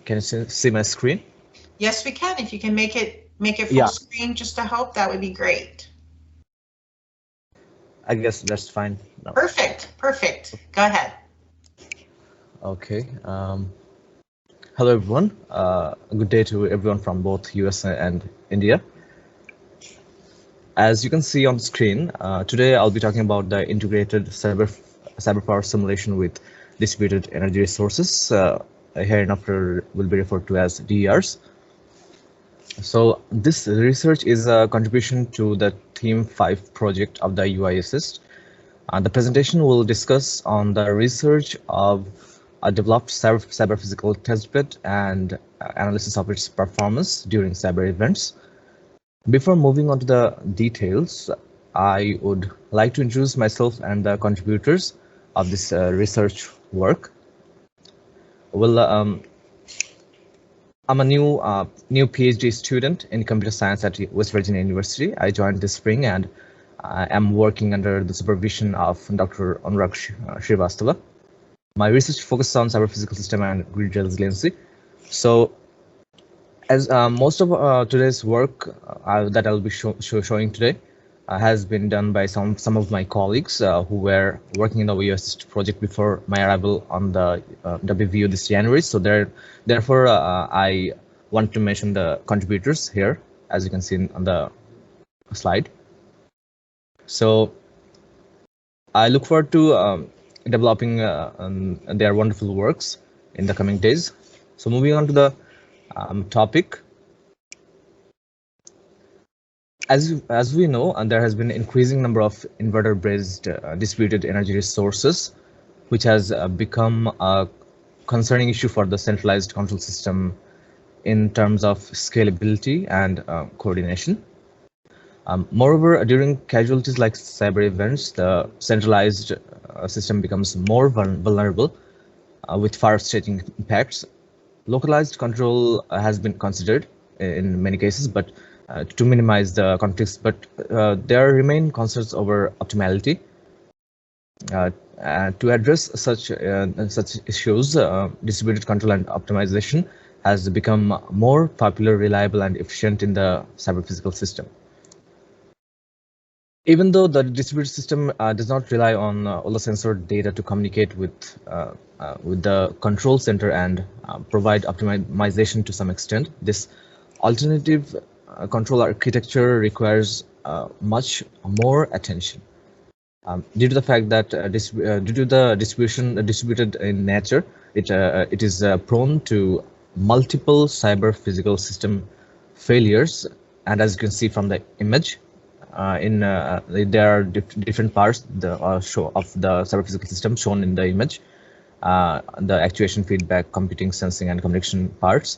Can you see my screen? Yes, we can. If you can make it full Yeah, screen just to help, that would be great. I guess that's fine now. Perfect. Perfect. Go ahead. Okay. Hello, everyone. Good day to everyone from both US and India. As you can see on the screen, today I'll be talking about the integrated cyber power simulation with distributed energy resources. Hereinafter will be referred to as DERs. So this research is a contribution to the Theme 5 project of the UI Assist. The presentation will discuss on the research of a developed cyber physical testbed and analysis of its performance during cyber events. Before moving on to the details, I would like to introduce myself and the contributors of this research work. Well, I'm a new PhD student in computer science at West Virginia University. I joined this spring and I am working under the supervision of Dr. Anurag Srivastava. My research focuses on cyber physical system and grid resiliency. So, as most of today's work that I'll be showing today has been done by some of my colleagues who were working in the US project before my arrival on the WVU this January. So therefore, I want to mention the contributors here, as you can see on the slide. So I look forward to developing their wonderful works in the coming days. So moving on to the topic. As we know, there has been an increasing number of inverter-based distributed energy resources, which has become a concerning issue for the centralized control system in terms of scalability and coordination. Moreover, during casualties like cyber events, the centralized system becomes more vulnerable with far-stretching impacts. Localized control has been considered in many cases, but to minimize the conflicts, but there remain concerns over optimality. To address such issues, distributed control and optimization has become more popular, reliable, and efficient in the cyber physical system. Even though the distributed system does not rely on all the sensor data to communicate with the control center and provide optimization to some extent, this alternative control architecture requires much more attention. Due to the fact that due to the distributed in nature, it is prone to multiple cyber physical system failures, and as you can see from the image, there are different parts of the cyber physical system shown in the image. The actuation, feedback, computing, sensing, and communication parts,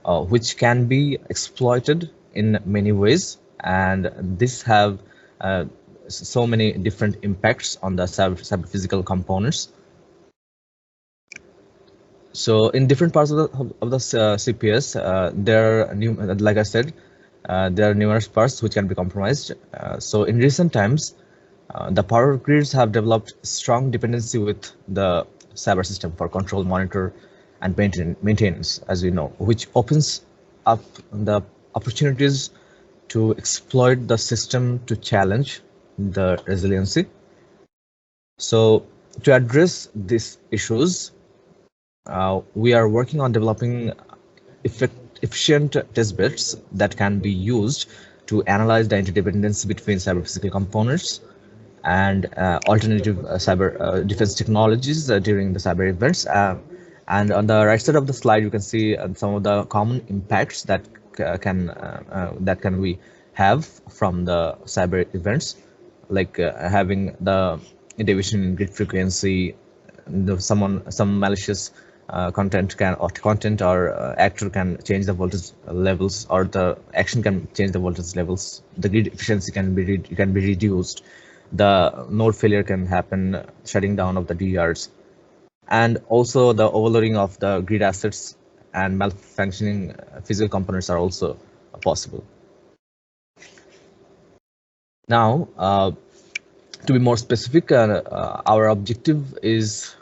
which can be exploited in many ways, and this have so many different impacts on the cyber physical components. So in different parts of the CPS, there are like I said, there are numerous parts which can be compromised. So in recent times, the power grids have developed strong dependency with the cyber system for control, monitor, and maintenance, as we know, which opens up the opportunities to exploit the system to challenge the resiliency. So to address these issues, we are working on developing efficient testbeds that can be used to analyze the interdependence between cyber physical components and alternative cyber defense technologies during the cyber events. And on the right side of the slide, you can see some of the common impacts that can we have from the cyber events, like having the deviation in grid frequency, some malicious content or actor can change the voltage levels, or the action can change the voltage levels. The grid efficiency can be reduced. The node failure can happen, shutting down of the DRs, and also the overloading of the grid assets and malfunctioning physical components are also possible. Now, to be more specific, our objective is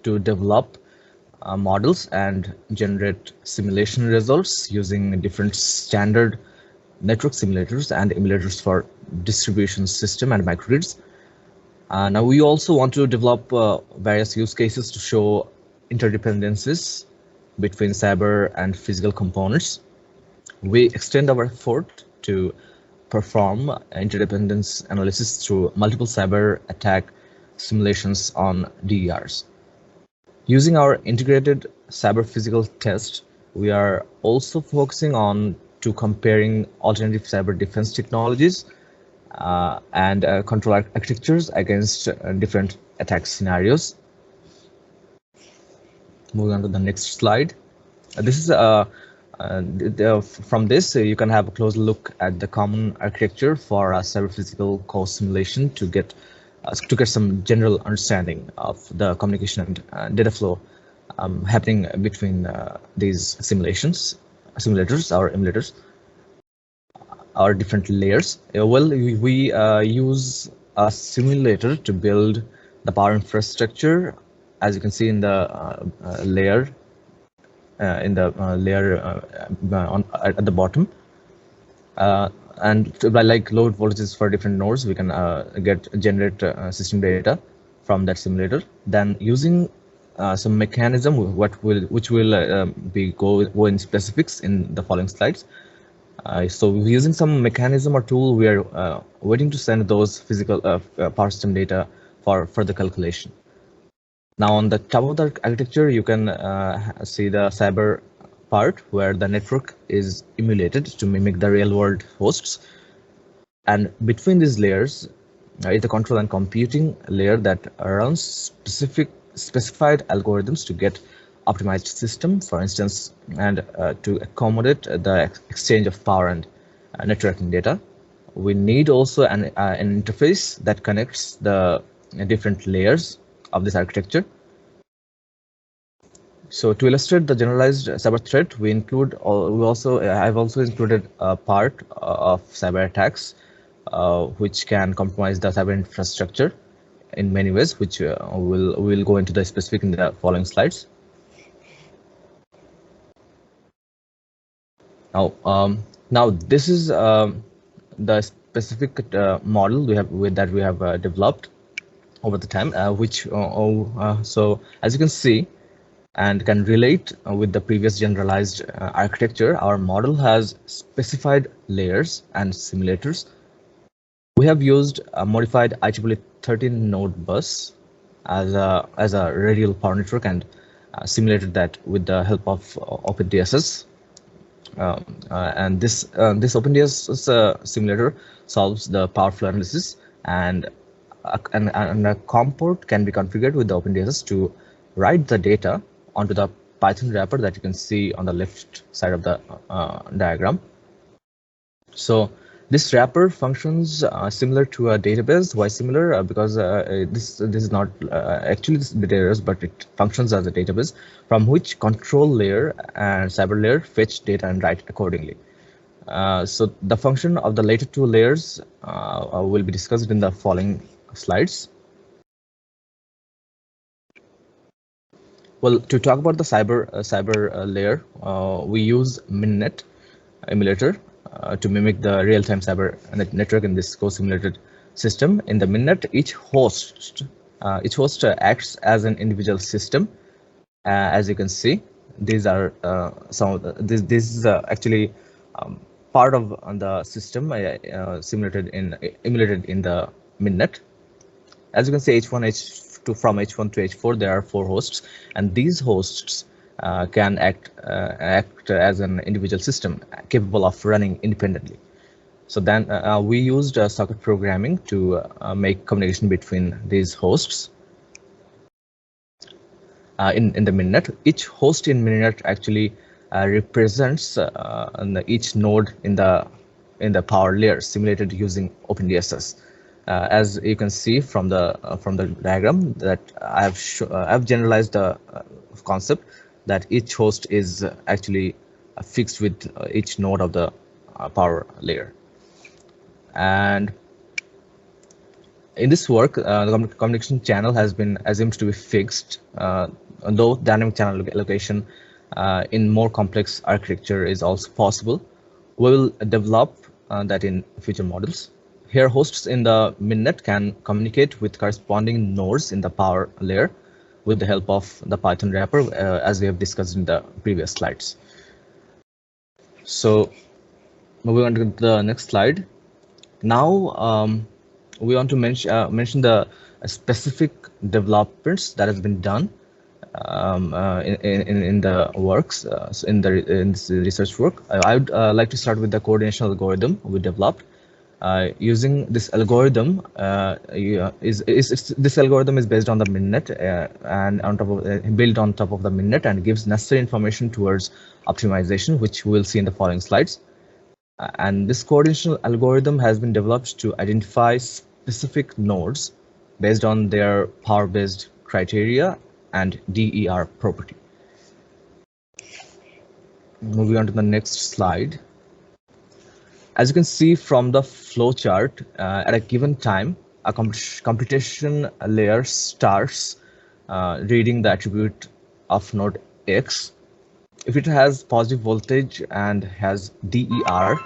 to develop models and generate simulation results using different standard network simulators and emulators for distribution system and microgrids. Now we also want to develop various use cases to show interdependencies between cyber and physical components. We extend our effort to perform interdependence analysis through multiple cyber attack simulations on DERs. Using our integrated cyber physical test, we are also focusing on to comparing alternative cyber defense technologies and control architectures against different attack scenarios. Moving on to the next slide. This is from this you can have a close look at the common architecture for cyber physical core simulation to get some general understanding of the communication and data flow happening between these simulators or emulators, or different layers. Well, we use a simulator to build the power infrastructure, as you can see in the layer at the bottom. And by like load voltages for different nodes, we can generate system data from that simulator. Then using some mechanism, which will go in specifics in the following slides. So using some mechanism or tool, we are waiting to send those physical power system data for further calculation. Now on the top of the architecture, you can see the cyber part where the network is emulated to mimic the real world hosts. And between these layers is the control and computing layer that runs specified algorithms to get optimized system, for instance, and to accommodate the exchange of power and networking data. We need also an interface that connects the different layers of this architecture. So to illustrate the generalized cyber threat, I've also included a part of cyber attacks which can compromise the cyber infrastructure in many ways, which we'll go into the specific in the following slides. Now this is the specific model we have developed over the time, so as you can see and can relate with the previous generalized architecture, our model has specified layers and simulators. We have used a modified IEEE 13 node bus as a radial power network and simulated that with the help of OpenDSS. And this OpenDSS simulator solves the power flow analysis, and a COM port can be configured with the OpenDSS to write the data onto the Python wrapper that you can see on the left side of the diagram. So this wrapper functions similar to a database. Why similar? Because this is not actually this database, but it functions as a database from which control layer and cyber layer fetch data and write accordingly. So the function of the later two layers will be discussed in the following slides. Well, to talk about the cyber layer, we use MinNet emulator to mimic the real-time cyber network in this co-simulated system. In the MinNet, each host acts as an individual system. As you can see, these are this is actually part of the system emulated in the MinNet. As you can see, H1, H2, from H1 to H4, there are 4 hosts, and these hosts can act as an individual system capable of running independently. So then we used socket programming to make communication between these hosts. In the MinNet, each host in MinNet actually represents each node in the power layer simulated using OpenDSS. As you can see from the diagram, that I've generalized the concept that each host is actually fixed with each node of the power layer. And In this work, the communication channel has been assumed to be fixed, although dynamic channel allocation in more complex architecture is also possible. We will develop that in future models. Here, hosts in the mainnet can communicate with corresponding nodes in the power layer with the help of the Python wrapper, as we have discussed in the previous slides. So, moving on to the next slide. Now, we want to mention the specific developments that has been done in the works, in this research work. I would like to start with the coordination algorithm we developed. Using this algorithm, this algorithm is based on the mainnet and on top of built on top of the mainnet and gives necessary information towards optimization, which we'll see in the following slides. And this coordination algorithm has been developed to identify specific nodes based on their power-based criteria and DER property. Moving on to the next slide. As you can see from the flowchart, at a given time, a computation layer starts reading the attribute of node X. If it has positive voltage and has DER,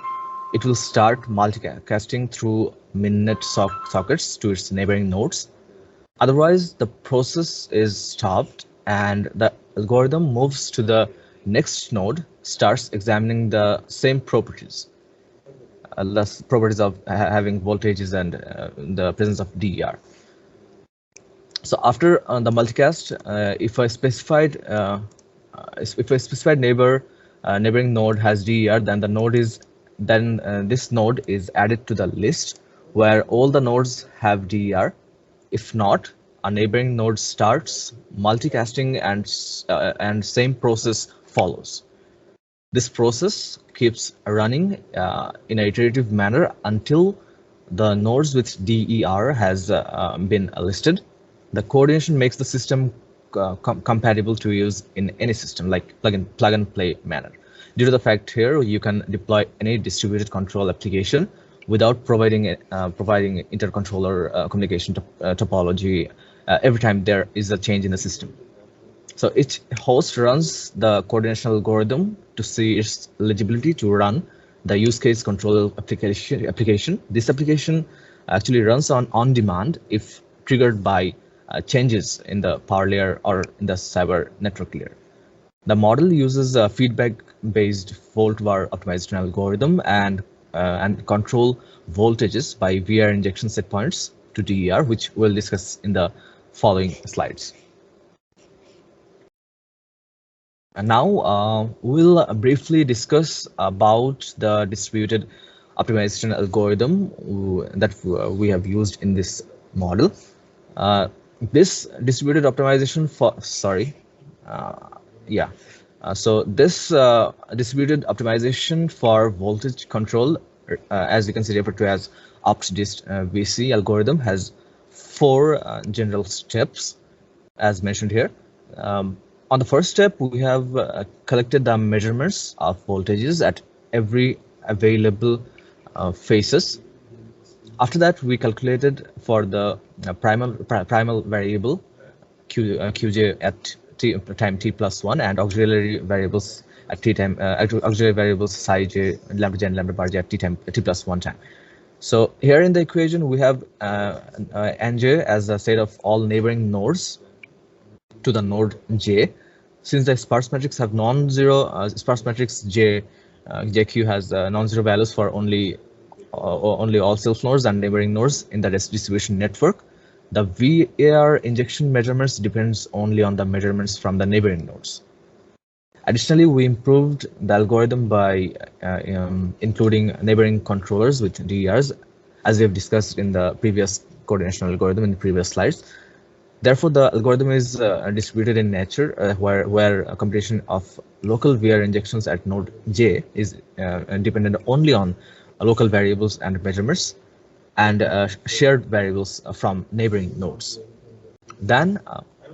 it will start multicasting through mainnet sockets to its neighboring nodes. Otherwise, the process is stopped and the algorithm moves to the next node, starts examining the same properties. The properties of having voltages and the presence of DER. So after the multicast, if a specified neighboring node has DER, then this node is added to the list where all the nodes have DER. If not, a neighboring node starts multicasting and same process follows. This process keeps running in an iterative manner until the nodes with DER has been listed. The coordination makes the system compatible to use in any system, like plug and play manner. Due to the fact here, you can deploy any distributed control application without providing intercontroller communication topology every time there is a change in the system. So each host runs the coordination algorithm to see its eligibility to run the use case control application. This application actually runs on demand if triggered by changes in the power layer or in the cyber network layer. The model uses a feedback-based volt-var optimization algorithm and control voltages by VR injection set points to DER, which we'll discuss in the following slides. And now we'll briefly discuss about the distributed optimization algorithm that we have used in this model. This distributed optimization distributed optimization for voltage control, as you can see referred to as optdist VC algorithm, has 4 general steps as mentioned here. On the first step, we have collected the measurements of voltages at every available phases. After that, we calculated for the primal variable Qj at time t plus 1 and auxiliary variables at t time auxiliary variables psi j, lambda j, and lambda bar j at t plus 1 time. So here in the equation, we have nj as the state of all neighboring nodes to the node j. Since the sparse matrix have non-zero sparse matrix jq has non-zero values for only all self nodes and neighboring nodes in the distribution network, the VAR injection measurements depends only on the measurements from the neighboring nodes. Additionally, we improved the algorithm by including neighboring controllers with DERs, as we have discussed in the previous coordination algorithm in the previous slides. Therefore, the algorithm is distributed in nature, where a computation of local VR injections at node J is dependent only on local variables and measurements, and shared variables from neighboring nodes. Then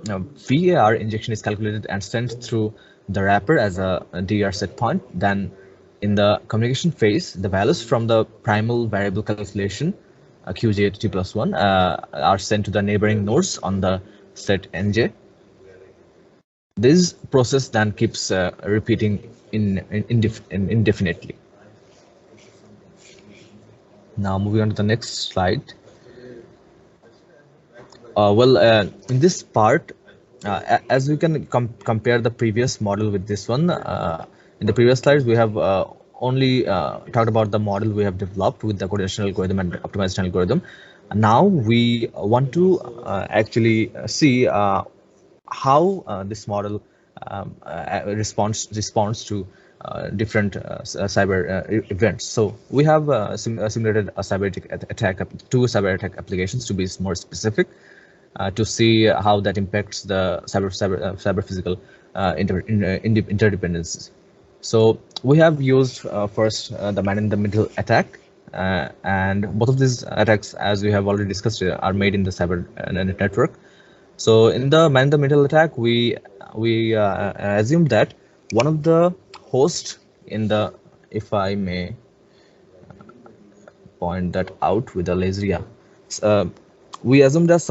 VAR injection is calculated and sent through the wrapper as a DER set point. Then in the communication phase, the values from the primal variable calculation QJ+1 are sent to the neighboring nodes on the set NJ. This process then keeps repeating indefinitely. Now moving on to the next slide. In this part, as we can compare the previous model with this one, in the previous slides, we have only talked about the model we have developed with the coordination algorithm and optimization algorithm. Now we want to actually see how this model responds to different cyber events. So we have simulated a two cyber attack applications, to be more specific, to see how that impacts the cyber physical interdependencies. So we have used first the man-in-the-middle attack, and both of these attacks, as we have already discussed, are made in the cyber network. So in the man-in-the-middle attack, we assume that one of the hosts in the, if I may point that out with a laser, yeah. We assume that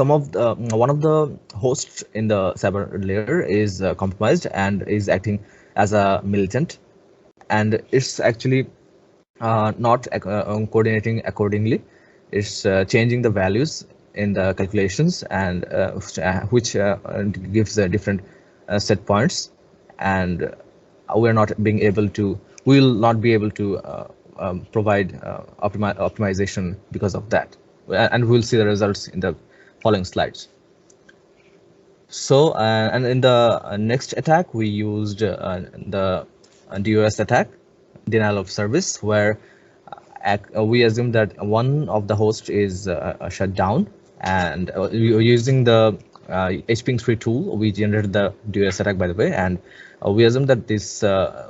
one of the hosts in the cyber layer is compromised and is acting as a militant, and it's actually not coordinating accordingly. It's changing the values in the calculations, and which gives different set points, and we will not be able to provide optimization because of that, and we'll see the results in the following slides. So and in the next attack, we used the DOS attack, denial of service, where we assume that one of the hosts is shut down, and using the HPing3 tool, we generated the DOS attack, by the way, and we assume that this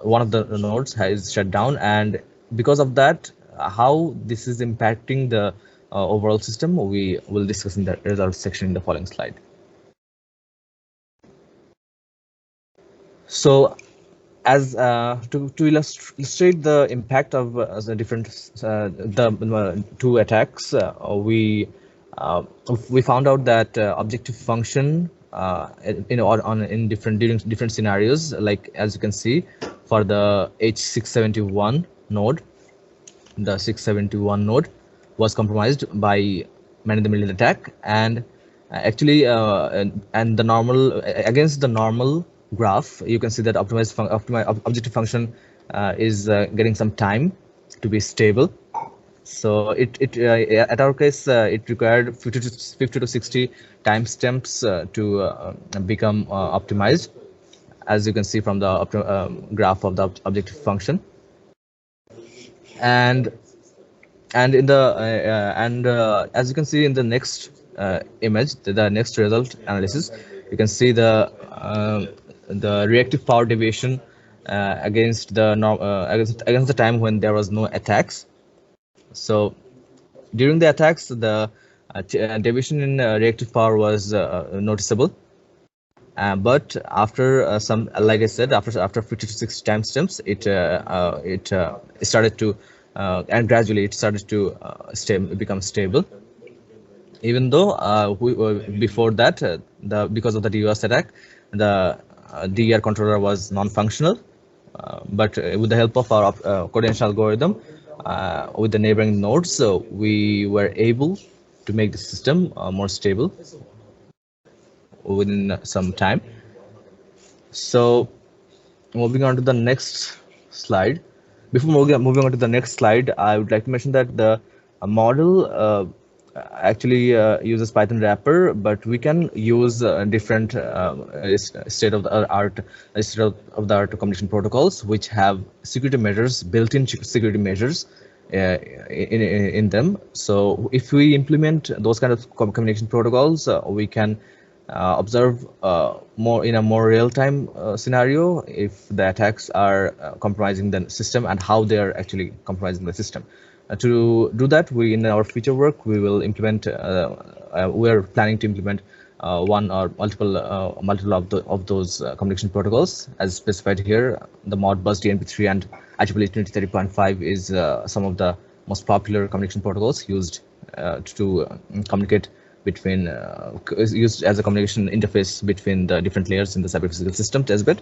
one of the nodes is shut down, and because of that, how this is impacting the overall system, we will discuss in the results section in the following slide. So, as to illustrate the impact of the different two attacks, we found out that objective function in different scenarios, like as you can see for the H671 node, the 671 node was compromised by man-in-the-middle attack, and actually and the normal against the normal graph, you can see that objective function is getting some time to be stable. So at our case, it required 50 to 60 timestamps to become optimized, as you can see from the graph of the objective function. And in the as you can see in the next image, the next result analysis, you can see the reactive power deviation against the time when there was no attacks. So during the attacks, the deviation in reactive power was noticeable, but after some, like I said, after 50 to 60 timestamps, it started to and gradually it started to become stable. Even though before that, because of the DOS attack, the DER controller was non-functional, but with the help of our coordination algorithm with the neighboring nodes, we were able to make the system more stable within some time. So moving on to the next slide. Before moving on to the next slide, I would like to mention that the model actually uses Python wrapper, but we can use different state-of-the-art communication protocols which have security measures, built-in security measures in them. So if we implement those kind of communication protocols, we can observe in a more real-time scenario if the attacks are compromising the system and how they are actually compromising the system. To do that, in our future work, we will implement. We are planning to implement one or multiple of those communication protocols, as specified here. The Modbus DNP3 and IEEE 2030.5 is some of the most popular communication protocols used communicate between is used as a communication interface between the different layers in the cyber physical system testbed.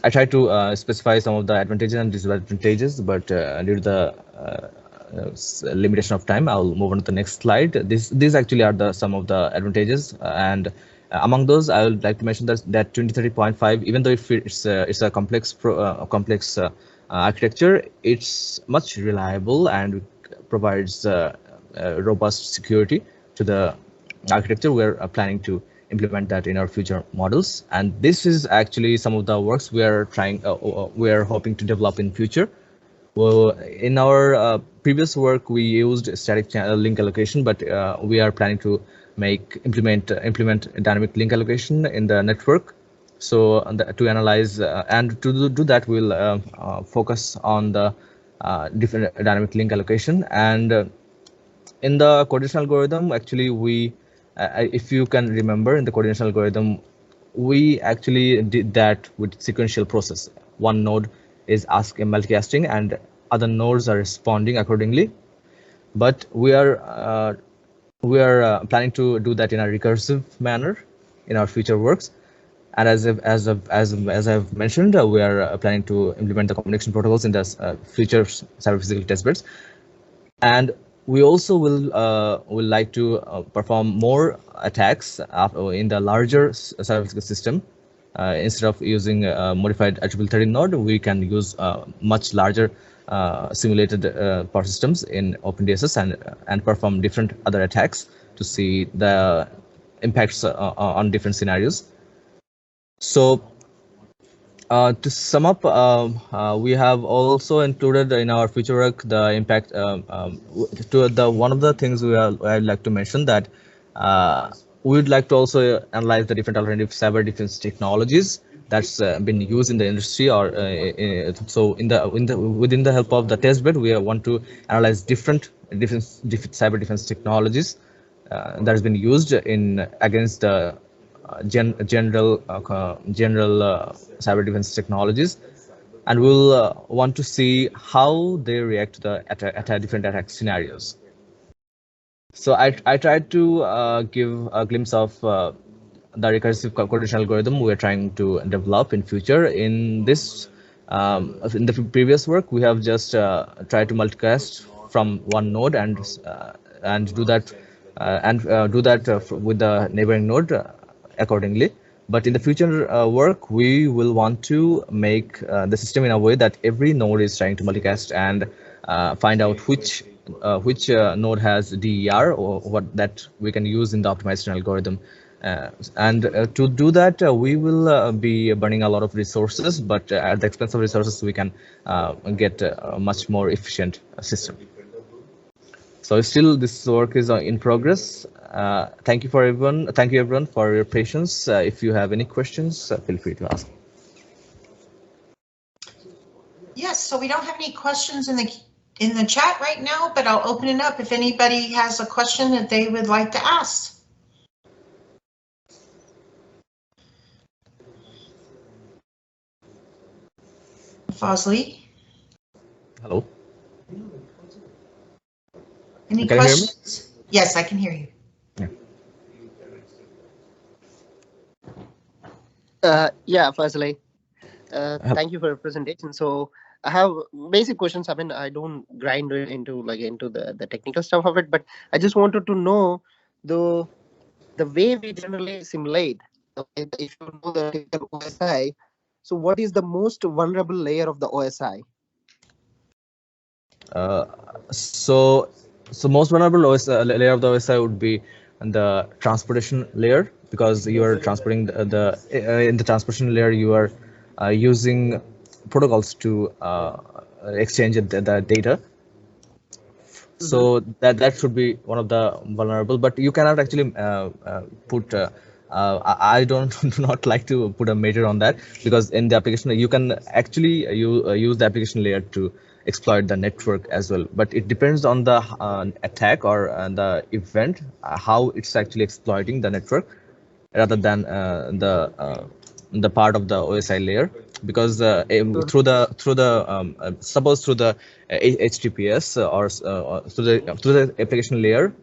I tried to specify some of the advantages and disadvantages, but due to the limitation of time, I'll move on to the next slide. These actually are some of the advantages, and among those, I would like to mention that 2030.5, even though it's a complex architecture, it's much reliable and provides robust security to the architecture. We're planning to implement that in our future models, and this is actually some of the works we are hoping to develop in future. Well, in our previous work, we used static channel link allocation, but we are planning to implement dynamic link allocation in the network. So to analyze and to do that, we'll focus on the different dynamic link allocation. And in the coordination algorithm, actually, if you can remember, in the coordination algorithm, we actually did that with sequential process. One node is multicasting and other nodes are responding accordingly. But we are planning to do that in a recursive manner in our future works. And as I've mentioned, we are planning to implement the communication protocols in the future cyber physical testbeds. And we also will like to perform more attacks in the larger cyber physical system. Instead of using modified IEEE node, we can use much larger simulated power systems in OpenDSS and perform different other attacks to see the impacts on different scenarios. So to sum up, we have also included in our future work the impact one of the things I'd like to mention that we would like to also analyze the different alternative cyber defense technologies that's been used in the industry, or so within the help of the testbed, we want to analyze different cyber defense technologies that has been used against the general cyber defense technologies, and we'll want to see how they react to the different attack scenarios. So I tried to give a glimpse of the recursive coordination algorithm we're trying to develop in future. In this, in the previous work, we have just tried to multicast from one node and do that with the neighboring node accordingly. But in the future work, we will want to make the system in a way that every node is trying to multicast and find out which node has DER or what that we can use in the optimization algorithm. And to do that, we will be burning a lot of resources, but at the expense of resources, we can get a much more efficient system. So still, this work is in progress. Thank you everyone for your patience. If you have any questions, feel free to ask. Yes, so we don't have any questions in the chat right now, but I'll open it up if anybody has a question that they would like to ask. Fazli? Hello? Any questions? Yes, I can hear you. Yeah, Fazli. Thank you for your presentation. So I have basic questions. I mean, I don't grind into the technical stuff of it, but I just wanted to know the way we generally simulate. If you know the typical OSI, so what is the most vulnerable layer of the OSI? So most vulnerable layer of the OSI would be the transportation layer, because you are transporting in the transportation layer you are using protocols to exchange the data. So that should be one of the vulnerable, but you cannot actually put. I do not like to put a measure on that, because in the application you can actually use the application layer to exploit the network as well. But it depends on the attack or the event, how it's actually exploiting the network, rather than the part of the OSI layer, because through the suppose through the HTTPS or through the application layer,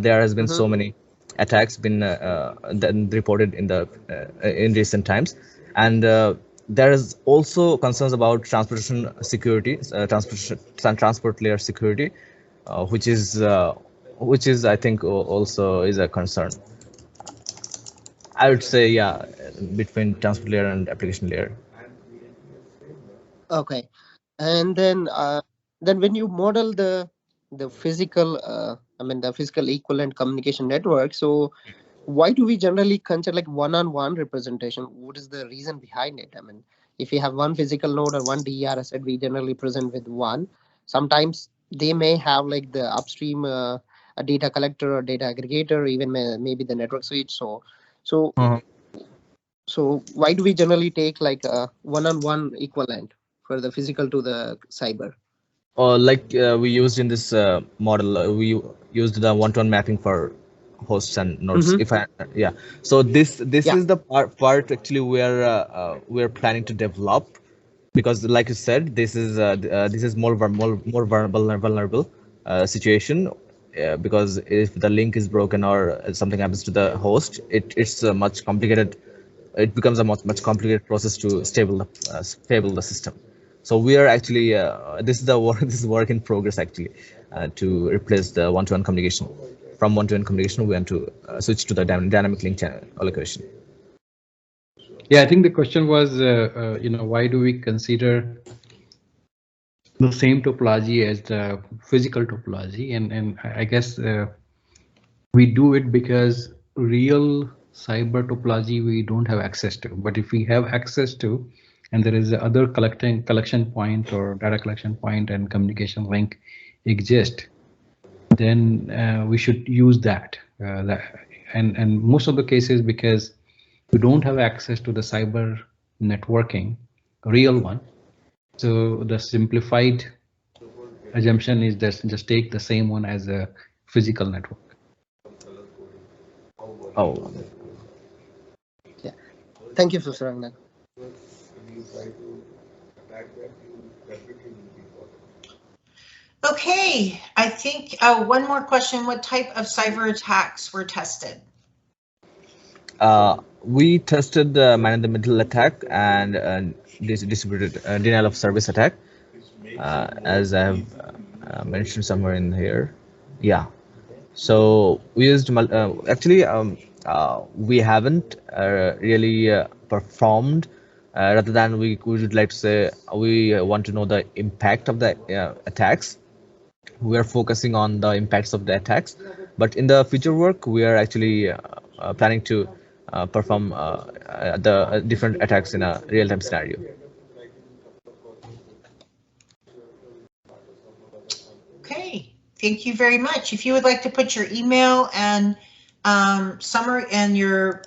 there has been so many attacks been then reported in recent times, and there is also concerns about transportation security, transport layer security, which is I think also is a concern. I would say, yeah, between transport layer and application layer. Okay, and then when you model the physical, the physical equivalent communication network, so why do we generally consider like one-on-one representation? What is the reason behind it? I mean, if you have one physical node or one DER asset, we generally present with one. Sometimes they may have like the upstream a data collector or data aggregator, even maybe the network switch. So why do we generally take like a one-on-one equivalent for the physical to the cyber? Or like we used in this model, we used the one-to-one mapping for hosts and nodes. If I yeah, so this Yeah. is the part actually where we're planning to develop, because like you said, this is more vulnerable situation, because if the link is broken or something happens to the host, it's a much complicated. It becomes a much complicated process to stable the system. So we are actually this is the work this is work in progress actually, to replace the one-to-one communication. From one-to-one communication, we want to switch to the dynamic link allocation. Yeah, I think the question was, why do we consider the same topology as the physical topology? And I guess we do it because real cyber topology we don't have access to. But if we have access to, and there is other collection point or data collection point and communication link exist, then we should use that. And most of the cases, because we don't have access to the cyber networking, real one. So the simplified assumption is just take the same one as a physical network. Oh, yeah. Thank you, Susaranga. Okay, I think one more question. What type of cyber attacks were tested? We tested man-in-the-middle attack and distributed denial of service attack, as I have mentioned somewhere in here. Yeah. So we used actually we haven't really performed. Rather than we would like to say we want to know the impact of the attacks. We are focusing on the impacts of the attacks, but in the future work we are actually planning to perform the different attacks in a real-time scenario. Okay, thank you very much. If you would like to put your email and summary and your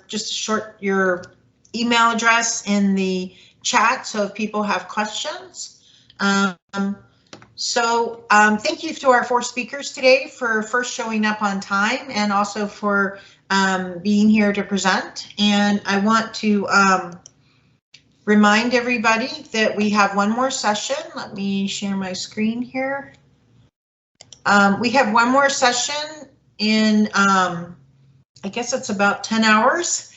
email address in the chat, so if people have questions. Thank you to our 4 speakers today for first showing up on time and also for being here to present. And I want to remind everybody that we have one more session. Let me share my screen here. We have one more session in, I guess it's about 10 hours.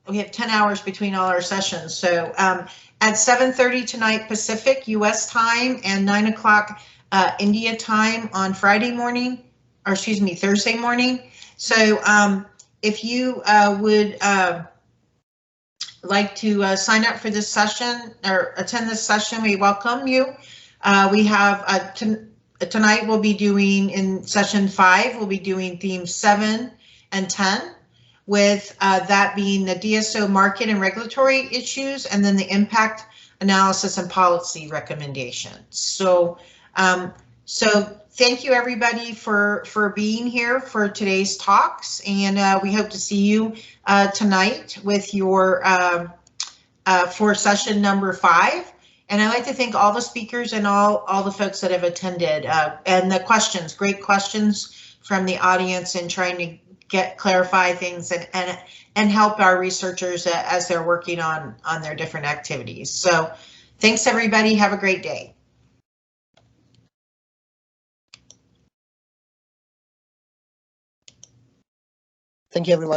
We have 10 hours between all our sessions. So at 7:30 tonight Pacific US time and 9 o'clock India time on Friday morning, or excuse me, Thursday morning. So if you would like to sign up for this session or attend this session, we welcome you. We have tonight we'll be doing in session 5, we'll be doing themes 7 and 10, with that being the DSO market and regulatory issues, and then the impact analysis and policy recommendations. So, thank you everybody for being here for today's talks, and we hope to see you tonight with your for session number 5. And I'd like to thank all the speakers and all the folks that have attended and the questions, great questions from the audience and trying to clarify things and help our researchers as they're working on their different activities. So thanks everybody. Have a great day. Thank you, everyone.